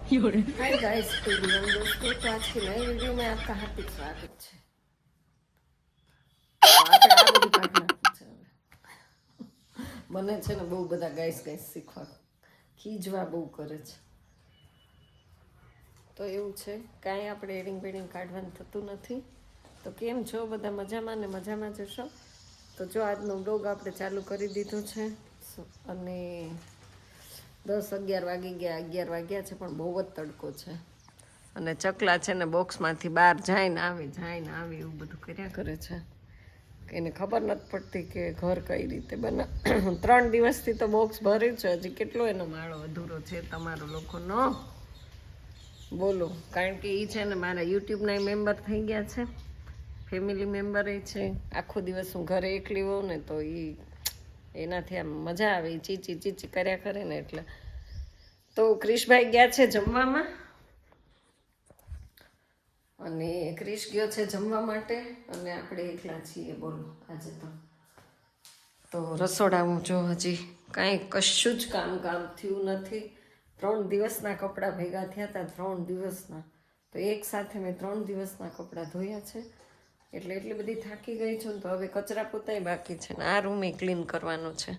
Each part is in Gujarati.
हाय गाइस, दोस्तों, तो आज की नई वीडियो में आपका हार्दिक स्वागत है। તો આપણે આ બધું કાઢી નાખવું છે હવે. મને છે ને બહુ બધા ગાઈસ શીખવા ખીજવા બહુ કરે છે. તો એવું છે, કાંઈ આપણે એડિંગ બેડિંગ કાઢવાનું થતું નથી. તો કેમ છો બધા? મજામાં ને મજામાં જશો? તો જો આજનો બ્લોગ આપણે ચાલુ કરી દીધો છે અને 10-11 વાગી ગયા. 11 વાગ્યા છે પણ બહુ જ તડકો છે અને ચકલા છે ને બોક્સમાંથી બહાર જાય ને આવે એવું બધું કર્યા કરે છે. એને ખબર નથી પડતી કે ઘર કઈ રીતે બને. 3 દિવસથી તો બોક્સ ભર્યું છે, હજી કેટલો એનો માળો અધૂરો છે તમારો લોકોનો, બોલો. કારણ કે એ છે ને મારા યુટ્યુબના મેમ્બર થઈ ગયા છે, ફેમિલી મેમ્બર એ છે. આખો દિવસ હું ઘરે એકલી હોઉં ને તો એનાથી આમ મજા આવે, ચીચી કર્યા કરે ને એટલે. તો ક્રિશભાઈ ગયા છે જમવામાં અને ક્રિશ ગયો છે જમવા માટે અને આપણે એકલા છીએ, બોલો. આજે તો રસોડા હું જો હજી કાંઈ કશું જ કામ થયું નથી. 3 દિવસના કપડાં ભેગા થયા હતા, 3 દિવસના. તો એક સાથે મેં 3 દિવસના કપડાં ધોયા છે એટલે એટલી બધી થાકી ગઈ છું ને. તો હવે કચરા પોતાય બાકી છે ને આ રૂમે ક્લીન કરવાનો છે.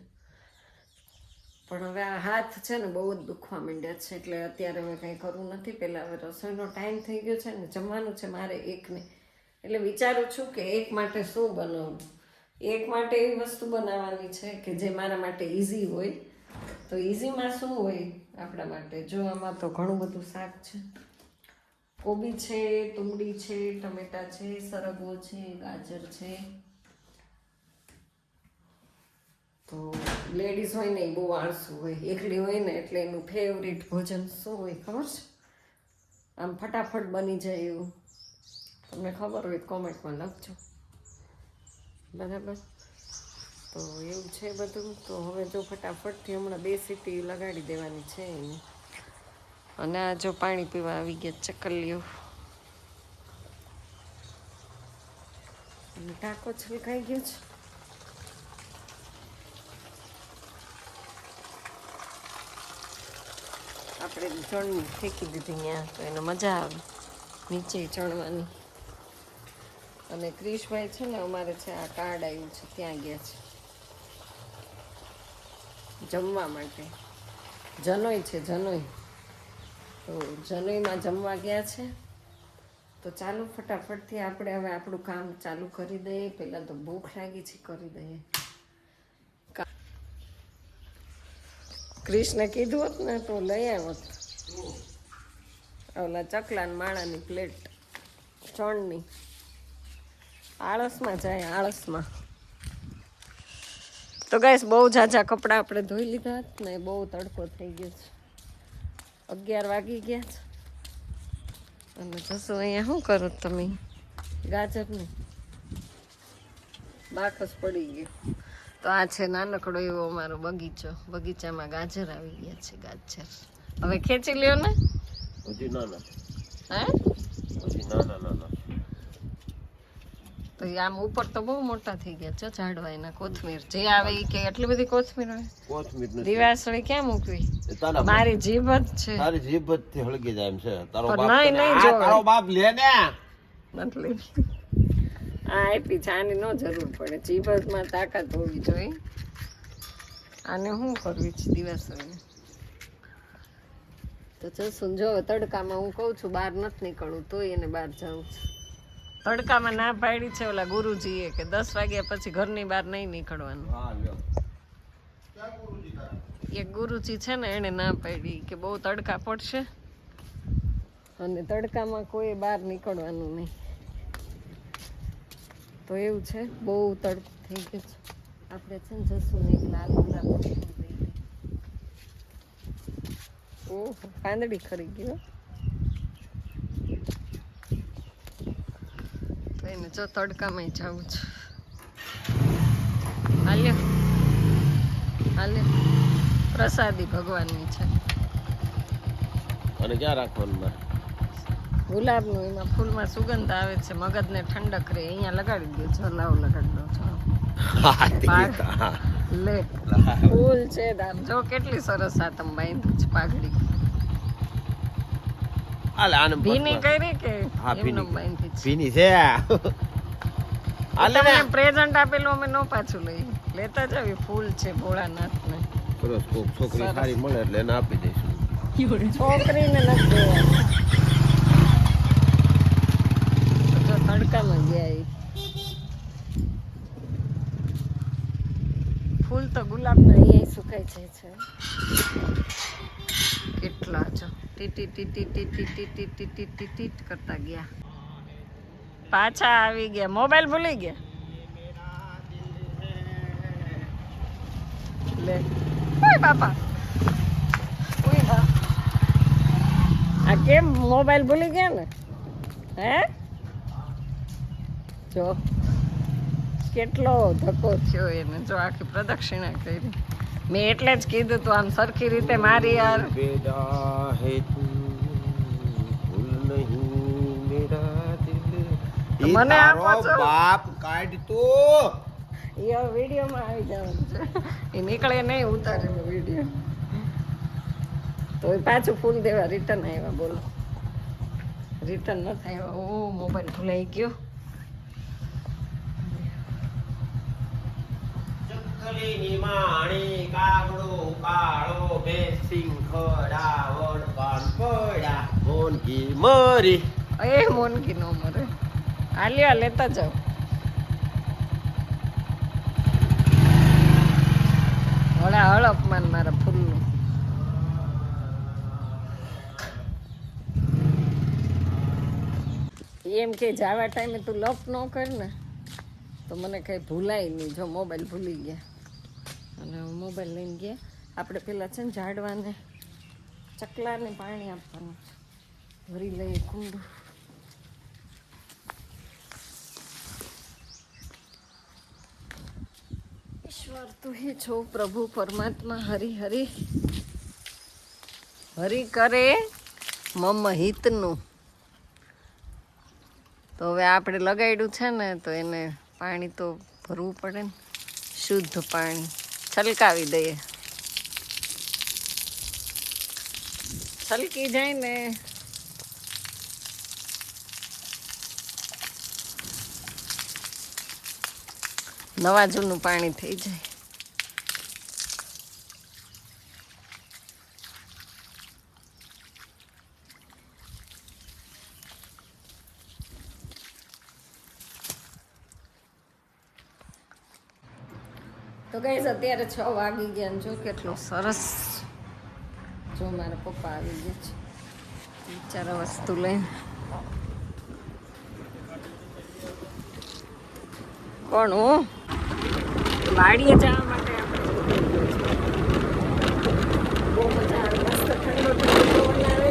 પણ હવે આ હાથ છે ને બહુ જ દુખવા માંડ્યા છે એટલે અત્યારે હવે કંઈ કરવું નથી. પહેલાં હવે રસોઈનો ટાઈમ થઈ ગયો છે ને જમવાનું છે મારે એકને, એટલે વિચારું છું કે એક માટે શું બનાવું. એક માટે એવી વસ્તુ બનાવવાની છે કે જે મારા માટે ઇઝી હોય. તો ઇઝીમાં શું હોય આપણા માટે? જો આમાં તો ઘણું બધું શાક છે. કોબી છે, તુંબડી છે, ટમેટા છે, સરગવો છે, ગાજર છે. તો લેડીઝ હોય ને એ બહુ આળસુ હોય, એકલી હોય ને એટલે એનું ફેવરિટ ભોજન શું હોય ખબર છે? આમ ફટાફટ બની જાય એવું. તમને ખબર હોય કોમેન્ટમાં લખજો, બરાબર? તો એવું છે બધું. તો હવે જો ફટાફટથી હમણાં 2 સીટી લગાડી દેવાની છે એની. અને આ જો પાણી પીવા આવી ગયા ચકલીઓ અને ટાંકો છલકાઈ ગયો છે. આપણે ચણની ફેંકી દીધી ત્યાં, તો એને મજા આવે નીચે ચણવાની. અને ક્રિશભાઈ છે ને અમારે છે આ કાર્ડ આવ્યું છે ત્યાં ગયા છે જમવા માટે. જનોઈ છે, જનોઈ. તો જનોઈમાં જમવા ગયા છે. તો ચાલો ફટાફટથી આપણે હવે આપણું કામ ચાલુ કરી દઈએ. પહેલાં તો ભૂખ લાગી છે, કરી દઈએ. ક્રિશને કીધું હોત ને તો લઈ આવત ઓલા ચકલાન માળાની પ્લેટ ચણની. આળસમાં જાય, આળસમાં. તો ગાઈસ બહુ ઝાઝા કપડાં આપણે ધોઈ લીધા ને બહુ તડકો થઈ ગયો છે. 11 વાગી ગયા છે અને જશો અહીંયા શું કરો તમે? ગાજરનું બાકસ પડી ગયું. તો આ છે નાનકડો એવો અમારો બગીચો. બગીચામાં ગાજર આવી ગયા છે, ગાજર. હવે ખેંચી લ્યો ને. હજી નાના. હે? હજી નાના. તો આમ ઉપર તો બહુ મોટા થઈ ગયા છે ઝાડવા એના. કોથમીર જે આવે એ કે એટલી બધી કોથમીર હોય. કોથમીર નથી. દિવાસળી ક્યાં મૂકવી? મારી જીભ જ છે. તારી જીભ જ થી હળગી જાય એમ છે. તારો પણ બાપ નહીં જો તારો બાપ લે ને. મતલબ આ આપી છે, આની ન જરૂર પડે. જીભમાં તાકાત હોવી જોઈએ. આને શું કરવી છે દિવાસળીને? તો જશું જો તડકામાં. હું કહું છું બહાર નથી નીકળવું, તોય એને બહાર જવું છે. તડકામાં ના પાડી છે ઓલા ગુરુજીએ કે 10 વાગ્યા પછી ઘરની બહાર નહીં નીકળવાનું. એક ગુરુજી છે ને એને ના પાડી કે બહુ તડકા પડશે અને તડકામાં કોઈ બહાર નીકળવાનું નહીં. તો એવું છે, બહુ તડકો થઈ ગયો છે. આપણે છે ને જશું ને એક લાલ ગુલાબ. ઓહો, પાંદડી ખરી ગયો. તો એને જો તડકામાં જવું છે. હાલ્યો પ્રસાદી ભગવાનની છે. અને ક્યાં રાખવાનું? ગુલાબનું, એમાં ફૂલમાં સુગંધ આવે છે, મગજને ઠંડક રહે. અહીંયા લગાડી દો છો, લાવ લગાડી દો છો. લે ફૂલ છે. જો કેટલી સરસ આ તમે બાંધી છે પાઘડી. આલે આને ભીની કરી કે હા, એમને ભીની. બાંધી છે. ભીની છે આલે ને તમને પ્રેઝન્ટ આપેલું અમે નો પાછું લઈ લેતા જ આવી ફૂલ છે ભોળાનાથને. સરસ કોક છોકરી સરસ. સારી મળે એટલે એને આપી દઈશું. છોકરીને નથી દેવા. જો તડકામાં ગયા ઈ. ફૂલ તો ગુલાબના અહીંયા સુકાઈ જાય છે. કેટલા જો TT TT TT TT TT TT કરતા ગયા. પાછા આવી ગયા. મોબાઈલ ભૂલી ગયા. લે ઓય બાપા ઓય બા આ કેમ મોબાઈલ ભૂલી ગયા ને હે જો કેટલો ધક્કો થયો એને જો આખી પ્રદક્ષિણા કરી મેં એટલે જ કીધું તું આમ સરખી રીતે મારી યાર બેટા હે તું ભૂલ નહીં મેરા દિલ ઈ મને તારો આપો છો? બાપ કાઢ તો એ હવે વિડીયોમાં આવી જવાનું છે એ નીકળે નહીં ઉતારેલો વિડીયો તો એ પાછું ફૂલ દેવા રિટર્ન આવ્યા બોલો રિટર્ન ન થાય ઓ મોબાઈલ ભૂલાઈ ગયો ચકલીની માણી કાગડો કાળો ભેસિંગ ખડાવડ પાન પડ્યા મોનકી મરી એ મોનકી નો મરે હાલ્યા લેતા જાઓ હળા હળ અપમાન મારા ફૂલનું એમ કે જાવા ટાઈમે તું લપ ન કર ને તો મને કંઈ ભૂલાય નહીં જો મોબાઈલ ભૂલી ગયા અને મોબાઈલ લઈને ગયા આપણે પેલા છે ને ઝાડવાને ચકલાને પાણી આપવાનું ભરી લઈએ કુંડું ઈશ્વર તું હે છો પ્રભુ પરમાત્મા હરિ હરિ હરિ કરે મમ હિતનું તો હવે આપણે લગાડ્યું છે ને તો એને પાણી તો ભરવું પડે ને શુદ્ધ પાણી છલકાવી દઈએ છલકી જાય ને નવા જૂનું પાણી થઈ જાય તો ગાઈસ અત્યારે 6 વાગી ગયા ને જો કેટલો સરસ જો મારા પપ્પા આવી ગયા છે બિચારા વસ્તુ લઈને કોણ હું વાડીએ જવા માટે આપણે બહુ મજા આવે મસ્ત ઠંડો ઠંડો પવન આવે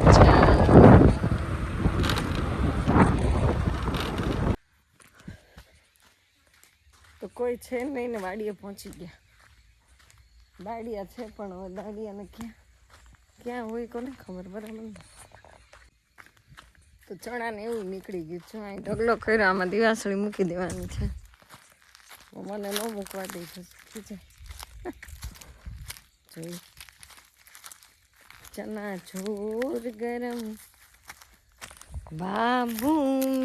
મજા આવે. તો કોઈ છે નહીં ને વાડીએ પહોંચી ગયા દાડિયા છે પણ હવે દાડિયાને ક્યાં હોય કોને ખબર બરાબર તો ચણા ને એવું નીકળી ગયું છે અહીં ઢગલો કર્યો આમાં દિવાસળી મૂકી દેવાની છે મને ન મૂકવા દઈ છે સુખી જાય જોઈ ચના ચોર ગરમ બાબુ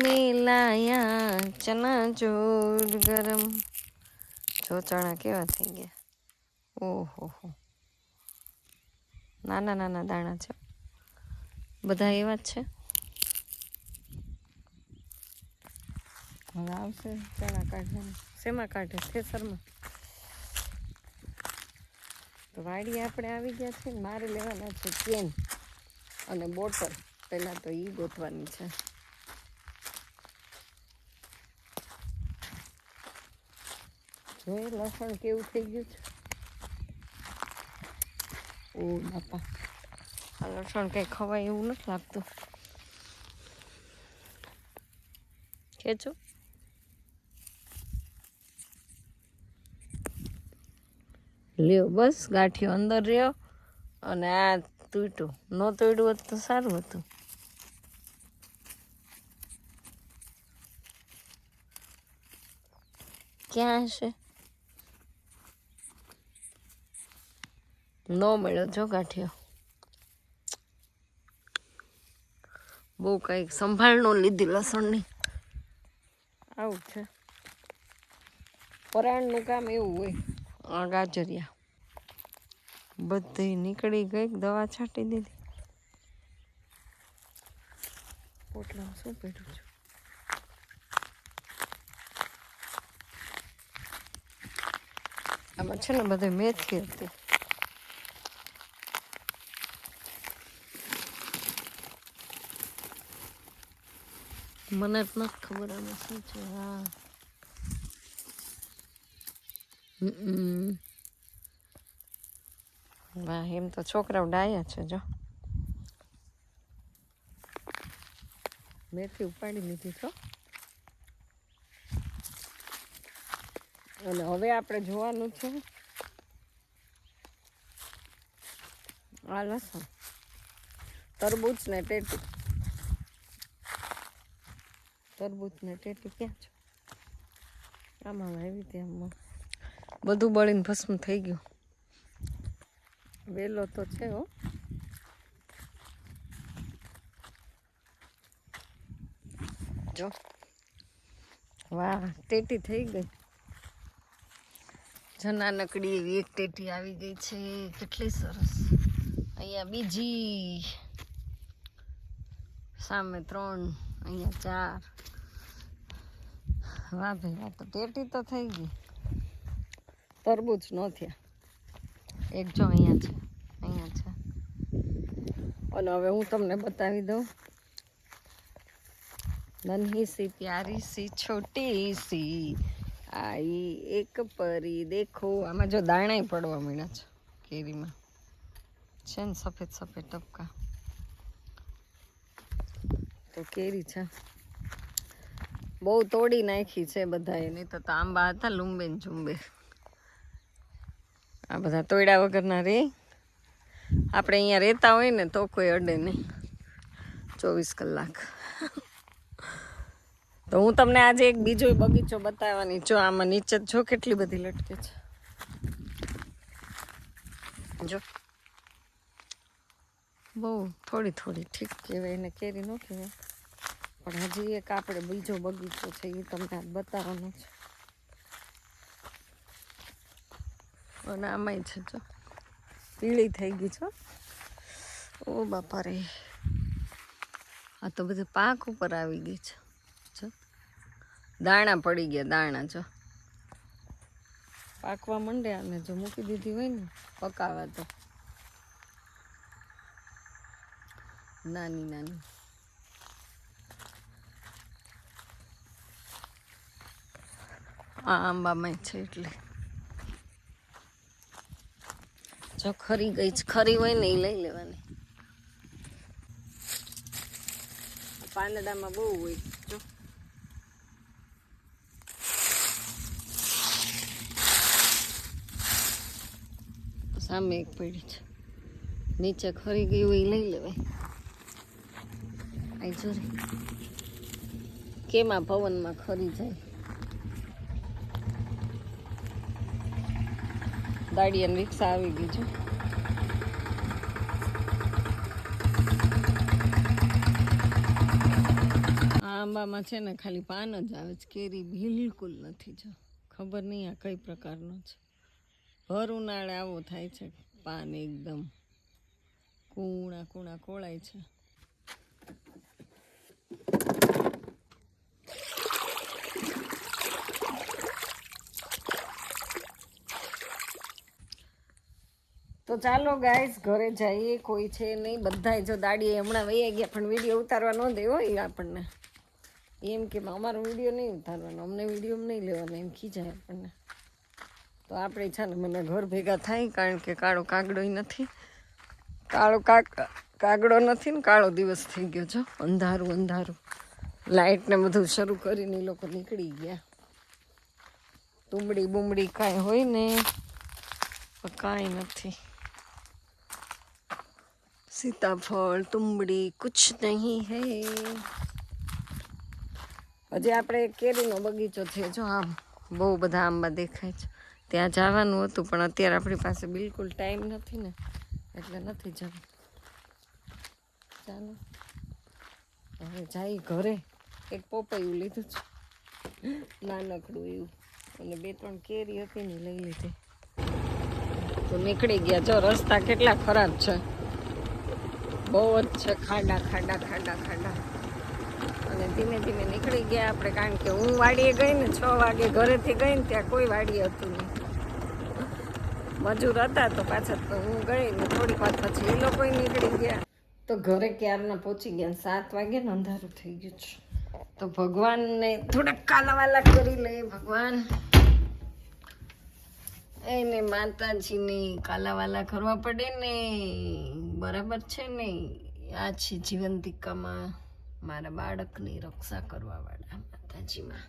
મેલાયા ચના ચોર ગરમ જો ચણા કેવા થઈ ગયા ઓહો હો નાના નાના દાણા છે બધા એવા જ છે હવે આવશે ચણા કાઢવાનું શેમાં કાઢે થેસરમાં તો વાડી આપણે આવી ગયા છે મારે લેવાના છે કેન અને બોટલ પહેલાં તો એ ગોતવાની છે જોઈએ લસણ કેવું થઈ ગયું છે ઓ બાપા આ લસણ કંઈ ખવાય એવું નથી લાગતું ખેંચું લ્યો બસ ગાંઠિયો અંદર રહ્યો અને આ તૂટ્યું ન તૂટ્યું હોત તો સારું હતું ક્યાં હશે ન મળ્યો જો ગાંઠિયો બહુ કંઈક સંભાળ ન લીધી લસણની. આવું છે પરાણનું કામ એવું હોય. આ ગાજરિયા બધી નીકળી ગઈ, દવા છાંટી દીધી. પોટલામાં શું પડ્યું છે? આમાં છે ને બધે મેથી હતી. મને જ નથી ખબર આમાં શું છે. હા વાહ, એમ તો છોકરાઓ ડાયા છે. જો મેથી ઉપાડી લીધી છો. અને હવે આપણે જોવાનું છે આ લસણ, તરબૂચ ને ટેટી. તરબૂચ ને ટેટી ક્યાં છે? આમાં આવી હતી. આમાં બધું બળીને ભસ્મ થઈ ગયું. વેલો તો છે હો. જો વાહ, ટેટી થઈ ગઈ. નાનકડી એવી એક ટેટી આવી ગઈ છે. કેટલી સરસ. અહીંયા બીજી, સામે 3, અહીંયા 4. વાહ ભાઈ, આ તો ટેટી તો થઈ ગઈ. તરબૂચ ન થયા. એક જો અહીંયા છે, અહીંયા છે. અને હવે હું તમને બતાવી દઉં. નન્હી C પ્યારી C Chhoti C I એક પરી દેખો. આમાં જો દાણાય પડવા માંડ્યા છે કેરીમાં. છે ને સફેદ સફેદ ટપકા. તો કેરી છે. બહુ તોડી નાખી છે બધાએ, નહીં તો આંબા હતા લુંબે ને ઝુંબે. આ બધા તોડ્યા વગરના રે. આપણે અહીંયા રહેતા હોય ને તો કોઈ અડે નહીં 24 કલાક. તો હું તમને આજે એક બીજો બગીચો બતાવવાની. જો આમાં નીચે જો કેટલી બધી લટકે છે. જો બહુ થોડી થોડી, ઠીક કહેવાય એને, કેરી ન કહેવાય. પણ હજી એક આપણે બીજો બગીચો છે એ તમને આજ બતાવવાનો છે. અને આમાંય છે જો પીળી થઈ ગઈ છો. ઓ બાપા રે, આ તો બધું પાક ઉપર આવી ગઈ છે. જો દાણા પડી ગયા. દાણા જો પાકવા માંડે. આને જો મૂકી દીધી હોય ને પકાવા તો નાની નાની. આ આંબામાં છે એટલે જો ખરી ગઈ છે. ખરી હોય ને એ લઈ લેવાની. પાંદડામાં બહુ હોય. જો સામે એક પડી છે. નીચે ખરી ગઈ હોય એ લઈ લેવાય. આ જો કેમાં પવનમાં ખરી જાય. દાડિયાની રિક્ષા આવી ગઈ છે. આ આંબામાં છે ને ખાલી પાન જ આવે છે. કેરી બિલકુલ નથી. જો ખબર નહીં આ કઈ પ્રકારનો છે. ભર ઉનાળે આવો થાય છે. પાન એકદમ કૂણા કૂણા કોળાય છે. તો ચાલો ગાઈસ ઘરે જઈએ. કોઈ છે નહીં, બધાય જો દાડીએ હમણાં વહી ગયા. પણ વિડીયો ઉતારવા ન દે હોય આપણને. એમ કે અમારો વિડીયો નહીં ઉતારવાનો, અમને વિડીયો નહીં લેવાનો, એમ ખીજાય આપણને. તો આપણે છે ને મને ઘર ભેગા થાય. કારણ કે કાળો કાગડો નથી. કાગડો નથી ને કાળો દિવસ થઈ ગયો. છો અંધારું અંધારું. લાઇટ ને બધું શરૂ કરીને એ લોકો નીકળી ગયા. તુંબડી બુમડી કાંઈ હોય ને કાંઈ નથી. સીતાફળ તુંબડી કુછ નહીં હે. હજી આપણે કેરીનો બગીચો છે. જો આમ બહુ બધા આંબા દેખાય છે. ત્યાં જવાનું હતું પણ અત્યારે આપણી પાસે બિલકુલ ટાઈમ નથી ને, એટલે નથી જવું. ચાલો હવે જાય ઘરે. એક પોપૈયું લીધું છે નાનકડું એવું, અને 2-3 કેરી હતી ને લઈ લીધી. તો નીકળી ગયા. જો રસ્તા કેટલા ખરાબ છે, બહુ જ છે, ખાડા ખાડા ખાડા ખાડા. અને ધીમે ધીમે નીકળી ગયા આપણે, કારણ કે હું વાડીએ ગઈ ને 6 વાગે ઘરેથી ગઈ ને ત્યાં કોઈ વાડી હતું નહીં, મજૂર હતા. તો પાછા તો હું ગઈ ને થોડીક વાર પછી એ લોકો નીકળી ગયા. તો ઘરે ક્યારના પહોંચી ગયા. 7 વાગે ને અંધારું થઈ ગયું છે. તો ભગવાનને થોડાક કાલાવાલા કરી લે. ભગવાન એને માતાજીને કાલાવાલા કરવા પડે ને, બરાબર છે ને. આ છે જીવંતિકામાં મારા બાળકની રક્ષા કરવા વાળા માતાજીમાં.